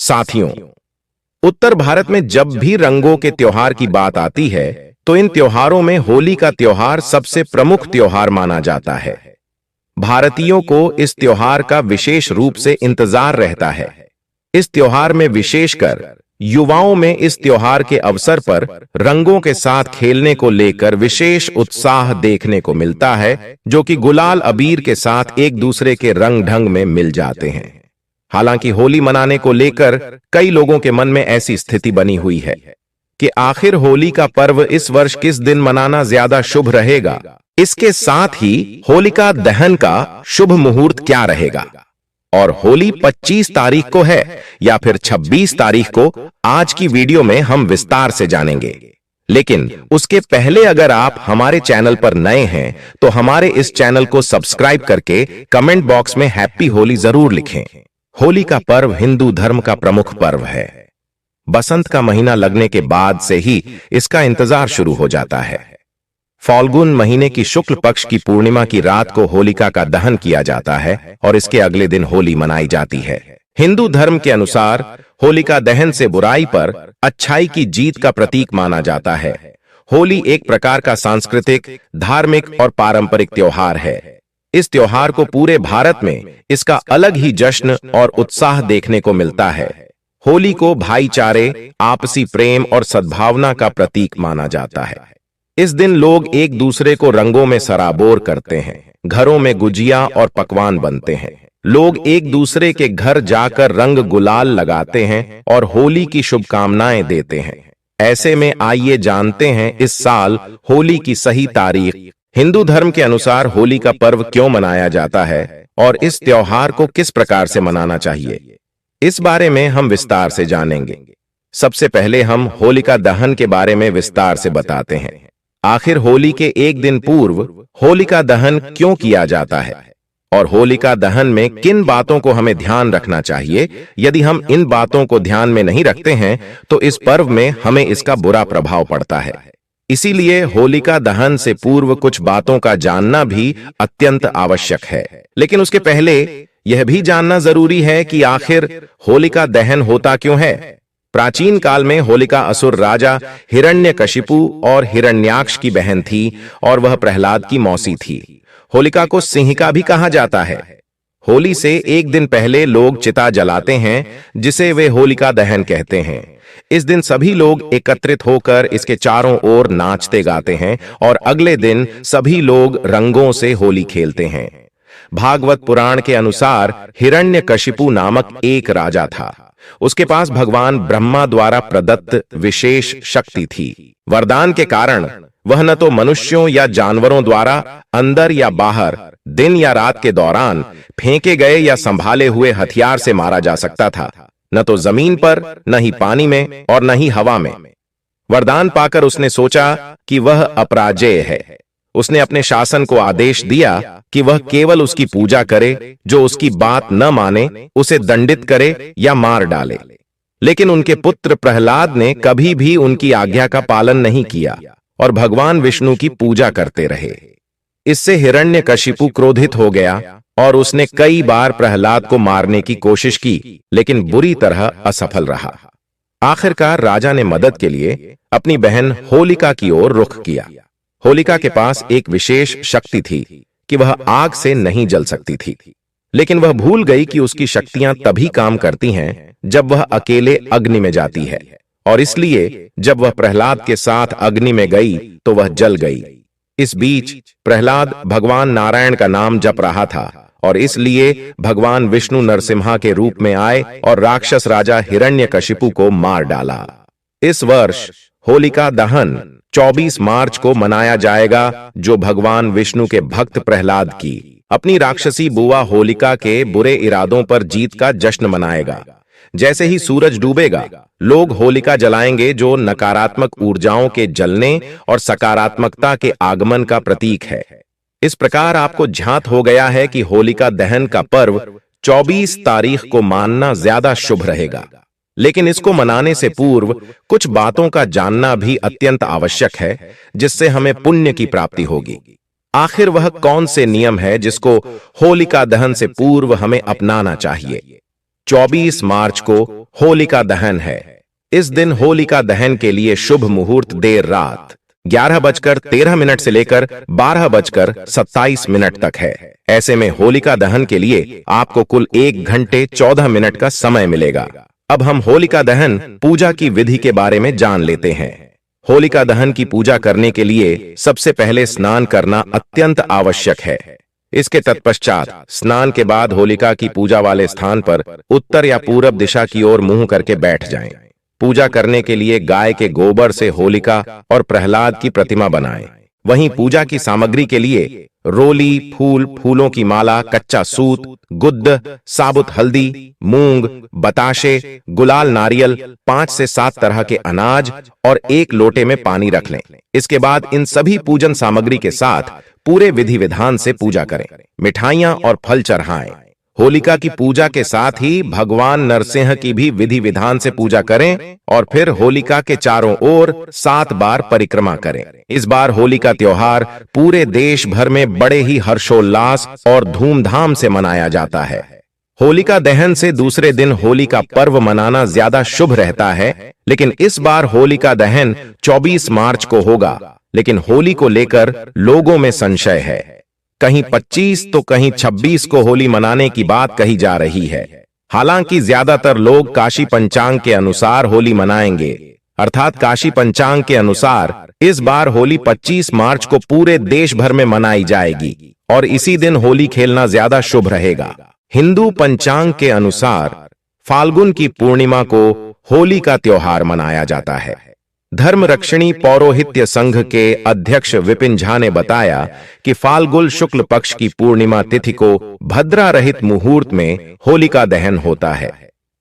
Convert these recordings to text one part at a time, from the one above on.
साथियों, उत्तर भारत में जब भी रंगों के त्योहार की बात आती है तो इन त्योहारों में होली का त्योहार सबसे प्रमुख त्योहार माना जाता है। भारतीयों को इस त्योहार का विशेष रूप से इंतजार रहता है। इस त्योहार में विशेषकर युवाओं में इस त्योहार के अवसर पर रंगों के साथ खेलने को लेकर विशेष उत्साह देखने को मिलता है, जो कि गुलाल अबीर के साथ एक दूसरे के रंग ढंग में मिल जाते हैं। हालांकि होली मनाने को लेकर कई लोगों के मन में ऐसी स्थिति बनी हुई है कि आखिर होली का पर्व इस वर्ष किस दिन मनाना ज्यादा शुभ रहेगा। इसके साथ ही होलिका दहन का शुभ मुहूर्त क्या रहेगा और होली 25 तारीख को है या फिर 26 तारीख को, आज की वीडियो में हम विस्तार से जानेंगे। लेकिन उसके पहले अगर आप हमारे चैनल पर नए हैं तो हमारे इस चैनल को सब्सक्राइब करके कमेंट बॉक्स में हैप्पी होली जरूर लिखें। होली का पर्व हिंदू धर्म का प्रमुख पर्व है। बसंत का महीना लगने के बाद से ही इसका इंतजार शुरू हो जाता है। फाल्गुन महीने की शुक्ल पक्ष की पूर्णिमा की रात को होलिका का दहन किया जाता है और इसके अगले दिन होली मनाई जाती है। हिंदू धर्म के अनुसार होलिका दहन से बुराई पर अच्छाई की जीत का प्रतीक माना जाता है। होली एक प्रकार का सांस्कृतिक, धार्मिक और पारंपरिक त्योहार है। इस त्योहार को पूरे भारत में इसका अलग ही जश्न और उत्साह देखने को मिलता है। होली को भाईचारे, आपसी प्रेम और सद्भावना का प्रतीक माना जाता है। इस दिन लोग एक दूसरे को रंगों में सराबोर करते हैं। घरों में गुजिया और पकवान बनते हैं। लोग एक दूसरे के घर जाकर रंग गुलाल लगाते हैं और होली की शुभकामनाएं देते हैं। ऐसे में आइए जानते हैं इस साल होली की सही तारीख, हिंदू धर्म के अनुसार होली का पर्व क्यों मनाया जाता है और इस त्योहार को किस प्रकार से मनाना चाहिए। इस बारे में हम विस्तार से जानेंगे। सबसे पहले हम होलिका दहन के बारे में विस्तार से बताते हैं। आखिर होली के एक दिन पूर्व होलिका दहन क्यों किया जाता है और होलिका दहन में किन बातों को हमें ध्यान रखना चाहिए। यदि हम इन बातों को ध्यान में नहीं रखते हैं तो इस पर्व में हमें इसका बुरा प्रभाव पड़ता है। इसीलिए होलिका दहन से पूर्व कुछ बातों का जानना भी अत्यंत आवश्यक है। लेकिन उसके पहले यह भी जानना जरूरी है कि आखिर होलिका दहन होता क्यों है। प्राचीन काल में होलिका असुर राजा हिरण्यकशिपु और हिरण्याक्ष की बहन थी और वह प्रहलाद की मौसी थी। होलिका को सिंहिका भी कहा जाता है। होली से एक दिन पहले लोग चिता जलाते हैं, जिसे वे होलिका दहन कहते हैं। इस दिन सभी लोग एकत्रित होकर इसके चारों ओर नाचते गाते हैं और अगले दिन सभी लोग रंगों से होली खेलते हैं। भागवत पुराण के अनुसार हिरण्यकशिपु नामक एक राजा था। उसके पास भगवान ब्रह्मा द्वारा प्रदत्त विशेष शक्ति थी। वरदान के कारण वह न तो मनुष्यों या जानवरों द्वारा अंदर या बाहर, दिन या रात के दौरान फेंके गए या संभाले हुए हथियार से मारा जा सकता था, न तो जमीन पर, न ही पानी में और न ही हवा में। वरदान पाकर उसने सोचा कि वह अपराजेय है। उसने अपने शासन को आदेश दिया कि वह केवल उसकी पूजा करे, जो उसकी बात न माने उसे दंडित करे या मार डाले। लेकिन उनके पुत्र प्रहलाद ने कभी भी उनकी आज्ञा का पालन नहीं किया और भगवान विष्णु की पूजा करते रहे। इससे हिरण्यकशिपु क्रोधित हो गया और उसने कई बार प्रहलाद को मारने की कोशिश की, लेकिन बुरी तरह असफल रहा। आखिरकार राजा ने मदद के लिए अपनी बहन होलिका की ओर रुख किया। होलिका के पास एक विशेष शक्ति थी कि वह आग से नहीं जल सकती थी, लेकिन वह भूल गई कि उसकी शक्तियां तभी काम करती हैं जब वह अकेले अग्नि में जाती है, और इसलिए जब वह प्रहलाद के साथ अग्नि में गई तो वह जल गई। इस बीच प्रहलाद भगवान नारायण का नाम जप रहा था और इसलिए भगवान विष्णु नरसिम्हा के रूप में आए और राक्षस राजा हिरण्यकशिपु को मार डाला। इस वर्ष होलिका दहन 24 मार्च को मनाया जाएगा, जो भगवान विष्णु के भक्त प्रहलाद की अपनी राक्षसी बुआ होलिका के बुरे इरादों पर जीत का जश्न मनाएगा। जैसे ही सूरज डूबेगा, लोग होलिका जलाएंगे, जो नकारात्मक ऊर्जाओं के जलने और सकारात्मकता के आगमन का प्रतीक है। इस प्रकार आपको ज्ञात हो गया है कि होलिका दहन का पर्व 24 तारीख को मानना ज्यादा शुभ रहेगा। लेकिन इसको मनाने से पूर्व कुछ बातों का जानना भी अत्यंत आवश्यक है, जिससे हमें पुण्य की प्राप्ति होगी। आखिर वह कौन से नियम है जिसको होलिका दहन से पूर्व हमें अपनाना चाहिए। 24 मार्च को होलिका दहन है। इस दिन होलिका दहन के लिए शुभ मुहूर्त देर रात 11:13 से लेकर 12:27 तक है। ऐसे में होलिका दहन के लिए आपको कुल 1 घंटे 14 मिनट का समय मिलेगा। अब हम होलिका दहन पूजा की विधि के बारे में जान लेते हैं। होलिका दहन की पूजा करने के लिए सबसे पहले स्नान करना अत्यंत आवश्यक है। इसके तत्पश्चात स्नान के बाद होलिका की पूजा वाले स्थान पर उत्तर या पूरब दिशा की ओर मुंह करके बैठ जाएं। पूजा करने के लिए गाय के गोबर से होलिका और प्रहलाद की प्रतिमा बनाएं। वहीं पूजा की सामग्री के लिए रोली, फूल, फूलों की माला, कच्चा सूत, गुद्द, साबुत हल्दी, मूंग, बताशे, गुलाल, नारियल, 5 से 7 तरह के अनाज और 1 लोटे में पानी रख लें। इसके बाद इन सभी पूजन सामग्री के साथ पूरे विधि विधान से पूजा करें। मिठाइयां और फल चढ़ाएं। होलिका की पूजा के साथ ही भगवान नरसिंह की भी विधि विधान से पूजा करें और फिर होलिका के चारों ओर 7 बार परिक्रमा करें। इस बार होली का त्योहार पूरे देश भर में बड़े ही हर्षोल्लास और धूमधाम से मनाया जाता है। होलिका दहन से दूसरे दिन होली का पर्व मनाना ज्यादा शुभ रहता है, लेकिन इस बार होलिका दहन 24 मार्च को होगा, लेकिन होली को लेकर लोगों में संशय है। कहीं 25 तो कहीं 26 को होली मनाने की बात कही जा रही है। हालांकि ज्यादातर लोग काशी पंचांग के अनुसार होली मनाएंगे, अर्थात काशी पंचांग के अनुसार इस बार होली 25 मार्च को पूरे देश भर में मनाई जाएगी और इसी दिन होली खेलना ज्यादा शुभ रहेगा। हिंदू पंचांग के अनुसार फाल्गुन की पूर्णिमा को होली का त्योहार मनाया जाता है। धर्मरक्षिणी पौरोहित्य संघ के अध्यक्ष विपिन झा ने बताया कि फाल्गुन शुक्ल पक्ष की पूर्णिमा तिथि को भद्रा रहित मुहूर्त में होलिका दहन होता है।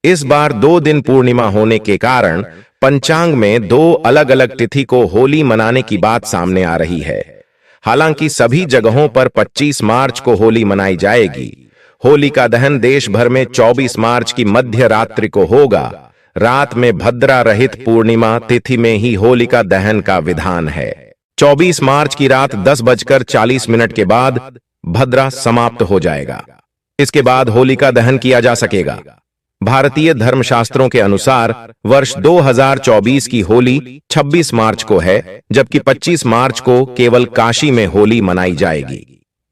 इस बार 2 दिन पूर्णिमा होने के कारण पंचांग में 2 अलग-अलग तिथि को होली मनाने की बात सामने आ रही है। हालांकि सभी जगहों पर 25 मार्च को होली मनाई जाएगी। होली का दहन देश भर में 24 मार्च की मध्य रात्रि को होगा। रात में भद्रा रहित पूर्णिमा तिथि में ही होलिका दहन का विधान है। 24 मार्च की रात 10:40 के बाद भद्रा समाप्त हो जाएगा। इसके बाद होलिका दहन किया जा सकेगा। भारतीय धर्मशास्त्रों के अनुसार वर्ष 2024 की होली 26 मार्च को है, जबकि 25 मार्च को केवल काशी में होली मनाई जाएगी।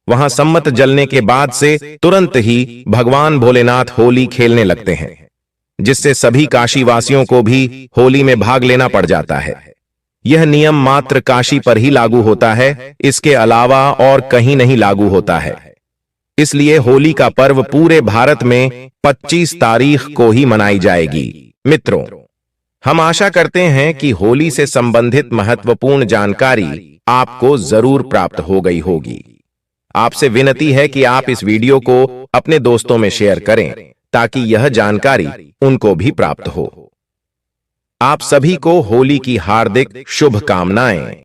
वहां सम्मत जलने के बाद से तुरंत ही भगवान भोलेनाथ होली खेलने लगते हैं, जिससे सभी काशी वासियों को भी होली में भाग लेना पड़ जाता है। यह नियम मात्र काशी पर ही लागू होता है, इसके अलावा और कहीं नहीं लागू होता है। इसलिए होली का पर्व पूरे भारत में 25 तारीख को ही मनाई जाएगी। मित्रों, हम आशा करते हैं कि होली से संबंधित महत्वपूर्ण जानकारी आपको जरूर प्राप्त हो गई होगी। आपसे विनती है कि आप इस वीडियो को अपने दोस्तों में शेयर करें ताकि यह जानकारी उनको भी प्राप्त हो। आप सभी को होली की हार्दिक शुभकामनाएं।